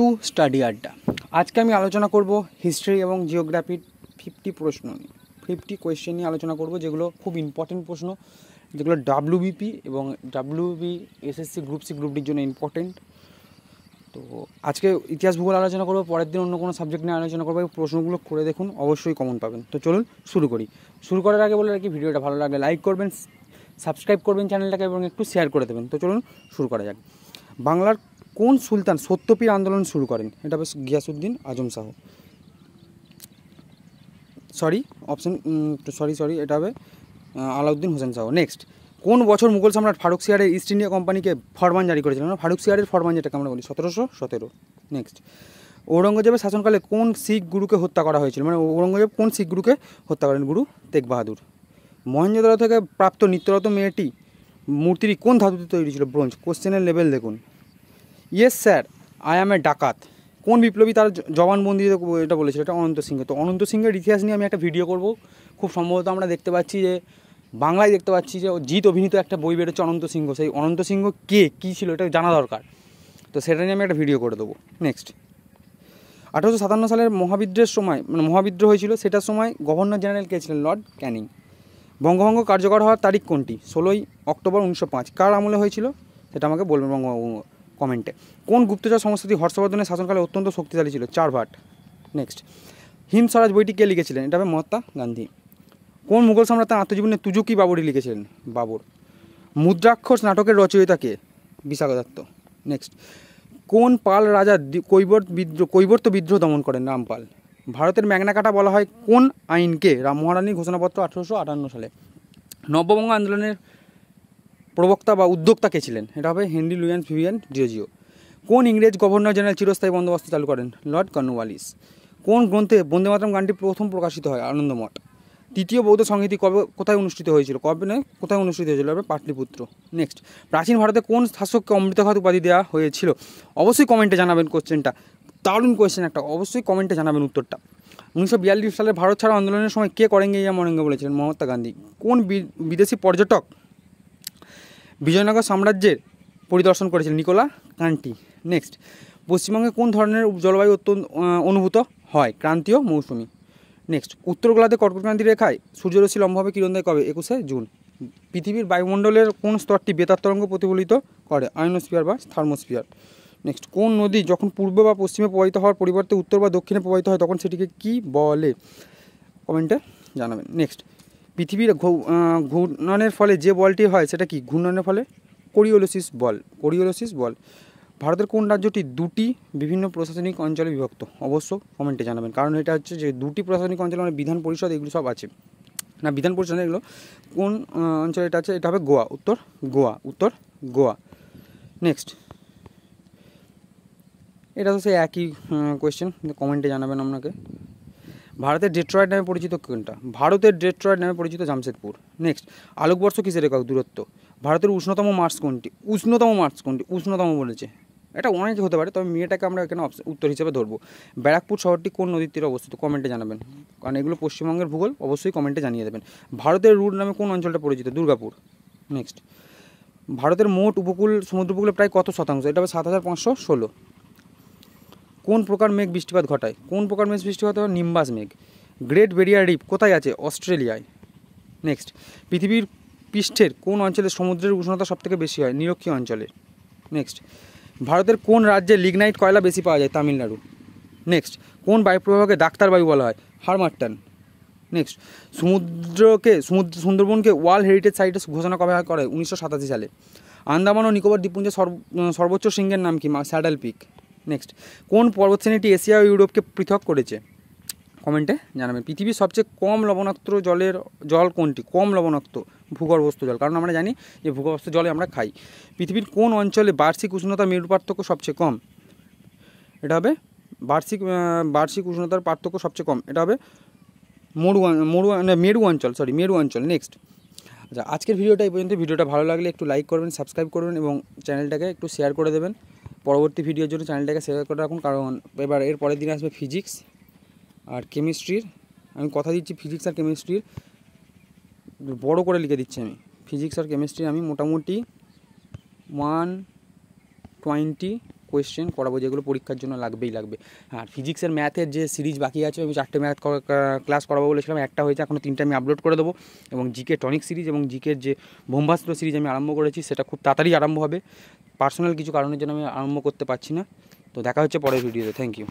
To study আড্ডা। আজকে আমি আলোচনা করব হিস্ট্রি এবং জিওগ্রাফির 50 প্রশ্ন নিয়ে, 50 কোয়েশ্চেন নিয়ে আলোচনা করব, যেগুলো খুব ইম্পর্টেন্ট প্রশ্ন, যেগুলো ডাব্লিউবিপি এবং WB SSC group C group ডির জন্য ইম্পর্টেন্ট। তো আজকে ইতিহাস ভূগোল আলোচনা করবো, পরের দিন অন্য কোনো সাবজেক্ট নিয়ে আলোচনা করবো। প্রশ্নগুলো করে দেখুন, অবশ্যই কমন পাবেন। তো চলুন শুরু করি। শুরু করার আগে বলে রাখি, ভিডিওটা ভালো লাগলে লাইক করবেন, সাবস্ক্রাইব করবেন চ্যানেলটাকে এবং একটু শেয়ার করে দেবেন। তো চলুন শুরু করা যাক। বাংলার কোন সুলতান সত্যপীর আন্দোলন শুরু করেন? এটা হবে গিয়াসউদ্দিন আজম শাহ। এটা হবে আলাউদ্দিন হোসেন শাহ। নেক্সট, কোন বছর মুঘল সম্রাট ফারুক সিয়ারের ইস্ট ইন্ডিয়া কোম্পানিকে ফরমান জারি করেছিলেন? ফারুক সিয়ারের ফরমান, যেটাকে আমরা বলি 1717। নেক্সট, ঔরঙ্গজেবের শাসনকালে কোন শিখ গুরুকে হত্যা করা হয়েছিল? মানে ঔরঙ্গজেব কোন শিখ গুরুকে হত্যা করেন? গুরু তেগ বাহাদুর। মহেঞ্জোদারো থেকে প্রাপ্ত নিত্যরত মেয়েটি মূর্তিটি কোন ধাতুতে তৈরি ছিল? ব্রোঞ্জ। কোশ্চেনের লেভেল দেখুন। ইয়েস স্যার, আই অ্যাম এ ডাকাত। কোন বিপ্লবী তার জবানবন্দিতে এটা বলেছিল? এটা অনন্ত সিংহ। তো অনন্ত সিংহের ইতিহাস নিয়ে আমি একটা ভিডিও করব। খুব সম্ভবত আমরা দেখতে পাচ্ছি যে বাংলায় দেখতে পাচ্ছি যে জিৎ অভিনীত একটা বই বেরোচ্ছে অনন্ত সিংহ। সেই অনন্ত সিংহ কে, কী ছিল, এটা জানা দরকার। তো সেটা নিয়ে আমি একটা ভিডিও করে দেবো। নেক্সট, 1857 সালের মহাবিদ্রোহের সময়, মানে মহাবিদ্রোহ হয়েছিল, সেটার সময় গভর্নর জেনারেল কে ছিলেন? লর্ড ক্যানিং। বঙ্গভঙ্গ কার্যকর হওয়ার তারিখ কোনটি? 16 অক্টোবর 1905। কার আমলে হয়েছিল সেটা আমাকে বলবেন বঙ্গভঙ্গ কমেন্টে। কোন গুপ্তচর সংস্কৃতি হর্ষবর্ধনের শাসনকালে অত্যন্ত শক্তিশালী ছিল? চারভাট। নেক্সট, হিন্দ স্বরাজ বইটি কে লিখেছিলেন? এটা হবে মহাত্মা গান্ধী। কোন মুঘল সম্রাট তার আত্মজীবনে তুজুকি বাবরি লিখেছিলেন? বাবর। মুদ্রাক্ষর নাটকের রচয়িতা কে? বিশাখা দত্ত। নেক্সট, কোন পাল রাজা কৈবর্ত বিদ্রোহ দমন করেন? রামপাল। ভারতের ম্যাগনা কার্টা বলা হয় কোন আইনকে? মহারানীর ঘোষণাপত্র 1858 সালে। নববঙ্গ আন্দোলনের প্রবক্তা বা উদ্যোক্তা কে ছিলেন? এটা হবে হেনরি লুইস ভিভিয়ান ডিরোজিও। কোন ইংরেজ গভর্নর জেনারেল চিরস্থায়ী বন্দোবস্ত চালু করেন? Lord Cornwallis. কোন গ্রন্থে বন্দে মাতরম গানটি প্রথম প্রকাশিত হয়? আনন্দমঠ। তৃতীয় বৌদ্ধ সংহিতি কোথায় অনুষ্ঠিত হয়েছিল? কোথায় অনুষ্ঠিত হয়েছিল? পাটলিপুত্র। নেক্সট, প্রাচীন ভারতে কোন শাসককে অমৃতঘাত উপাধি দেওয়া হয়েছিল? অবশ্যই কমেন্টে জানাবেন কোশ্চেনটা, দারুণ কোয়েশ্চেন একটা, অবশ্যই কমেন্টে জানাবেন উত্তরটা। 1942 সালে ভারত ছাড়ো আন্দোলনের সময় কে করেঙ্গে ইয়া মরেঙ্গে বলেছিলেন? মহাত্মা গান্ধী। কোন বিদেশি পর্যটক বিজয়নগর সাম্রাজ্যের পরিদর্শন করেছিলেন? Nikola country. নেক্সট, পশ্চিমবঙ্গে কোন ধরনের জলবায়ু অনুভূত হয়? ক্রান্তীয় মৌসুমি। নেক্সট, উত্তর গোলার্ধে কর্কটক্রান্তি রেখায় সূর্যরশ্মি লম্বভাবে কিরণ দেয় কবে? 21 জুন। পৃথিবীর বায়ুমণ্ডলের কোন স্তরটি বেতার তরঙ্গ প্রতিফলিত করে? আয়নোস্ফিয়ার বা থার্মোস্ফিয়ার। নেক্সট, কোন নদী যখন পূর্বে বা পশ্চিমে প্রবাহিত হওয়ার পরিবর্তে উত্তর বা দক্ষিণে প্রবাহিত হয় তখন সেটিকে কি বলে? কমেন্টে জানাবেন। নেক্সট, পৃথিবীর ঘূর্ণনের ফলে যে বলটি হয় সেটা কি? ঘূর্ণনের ফলে কোরিওলিসিস বল। ভারতের কোন রাজ্যটি দুটি বিভিন্ন প্রশাসনিক অঞ্চলে বিভক্ত? অবশ্য কমেন্টে জানাবেন, কারণ এটা হচ্ছে যে দুটি প্রশাসনিক অঞ্চল, মানে বিধান পরিষদ এগুলো সব আছে না, বিধান পরিষদ এগুলো কোন অঞ্চলে এটা আছে? এটা হবে গোয়া। উত্তর গোয়া। নেক্সট, এটা তো সেই একই কোয়েশ্চেন, কমেন্টে জানাবেন আপনাকে। ভারতের ডেট্রয়েট নামে পরিচিত কোনটা? ভারতের ডেট্রয়েট নামে পরিচিত জামশেদপুর। নেক্সট, আলোকবর্ষ কিসের একক? দূরত্ব। ভারতের উষ্ণতম মার্চ কোনটি? উষ্ণতম বলেছে, এটা অনেক হতে পারে, তবে মেয়েটাকে আমরা এখানে উত্তর হিসেবে ধরবো। ব্যারাকপুর শহরটি কোন নদীর তীরে অবস্থিত? কমেন্টে জানাবেন, কারণ এগুলো পশ্চিমবঙ্গের ভূগোল, অবশ্যই কমেন্টে জানিয়ে দেবেন। ভারতের রুট নামে কোন অঞ্চলটা পরিচিত? দুর্গাপুর। নেক্সট, ভারতের মোট সমুদ্র উপকূলে প্রায় কত শতাংশ? এটা হবে 7516। কোন প্রকার মেঘ বৃষ্টিপাত ঘটায়? নিম্বাস মেঘ। গ্রেট ব্যারিয়ার রিফ কোথায় আছে? অস্ট্রেলিয়ায়। নেক্সট, পৃথিবীর পৃষ্ঠের কোন অঞ্চলে সমুদ্রের উষ্ণতা সবথেকে বেশি হয়? নিরক্ষীয় অঞ্চলে। নেক্সট, ভারতের কোন রাজ্যে লিগনাইট কয়লা বেশি পাওয়া যায়? তামিলনাড়ু। নেক্সট, কোন বায়ুপ্রবাহকে ডাক্তার বায়ু বলা হয়? হারমাট্টান। নেক্সট, সুন্দরবনকে ওয়ার্ল্ড হেরিটেজ সাইটে ঘোষণা কবে করে? 1987 সালে। আন্দামান ও নিকোবর দ্বীপপুঞ্জের সর্বোচ্চ শৃঙ্গের নাম কি? Saddle pick. নেক্সট, কোন পর্বতশ্রেণীটি এশিয়া ও ইউরোপকে পৃথক করেছে? কমেন্টে জানাবেন। পৃথিবীর সবচেয়ে কম লবণাক্ত জল কোনটি? কম লবণাক্ত ভূগর্ভস্থ জল, কারণ আমরা জানি যে ভূগর্ভস্থ জলে আমরা খাই। পৃথিবীর কোন অঞ্চলে বার্ষিক উষ্ণতা মেরু পার্থক্য সবচেয়ে কম? এটা হবে বার্ষিক উষ্ণতার পার্থক্য সবচেয়ে কম, এটা হবে মেরু অঞ্চল। নেক্সট, আচ্ছা, আজকের ভিডিওটা এই পর্যন্ত। ভিডিওটা ভালো লাগলে একটু লাইক করবেন, সাবস্ক্রাইব করবেন এবং চ্যানেলটাকে একটু শেয়ার করে দেবেন। পরবর্তী ভিডিওর জন্য চ্যানেলটাকে শেয়ার করে রাখুন, কারণ এবার এর পরের দিন আসবে ফিজিক্স আর কেমিস্ট্রির। আমি কথা দিচ্ছি, ফিজিক্স আর কেমিস্ট্রির বড় করে লিখে দিচ্ছি আমি। ফিজিক্স আর কেমিস্ট্রি আমি মোটামুটি 120 কোয়েশ্চেন করাবো, যেগুলো পরীক্ষার জন্য লাগবেই লাগবে। আর ফিজিক্সের ম্যাথের যে সিরিজ বাকি আছে, আমি 4টে ম্যাথ ক্লাস করাবো বলেছিলাম, একটা হয়েছে, এখনও 3টে আমি আপলোড করে দেবো। এবং জিকে টনিক সিরিজ এবং জিকের যে ব্রহ্মাস্ত্র সিরিজ আমি আরম্ভ করেছি, সেটা খুব তাড়াতাড়ি আরম্ভ হবে। পার্সোনাল কিছু কারণের জন্য আমি আরম্ভ করতে পারছি না। তো দেখা হচ্ছে পরের ভিডিওতে। Thank you.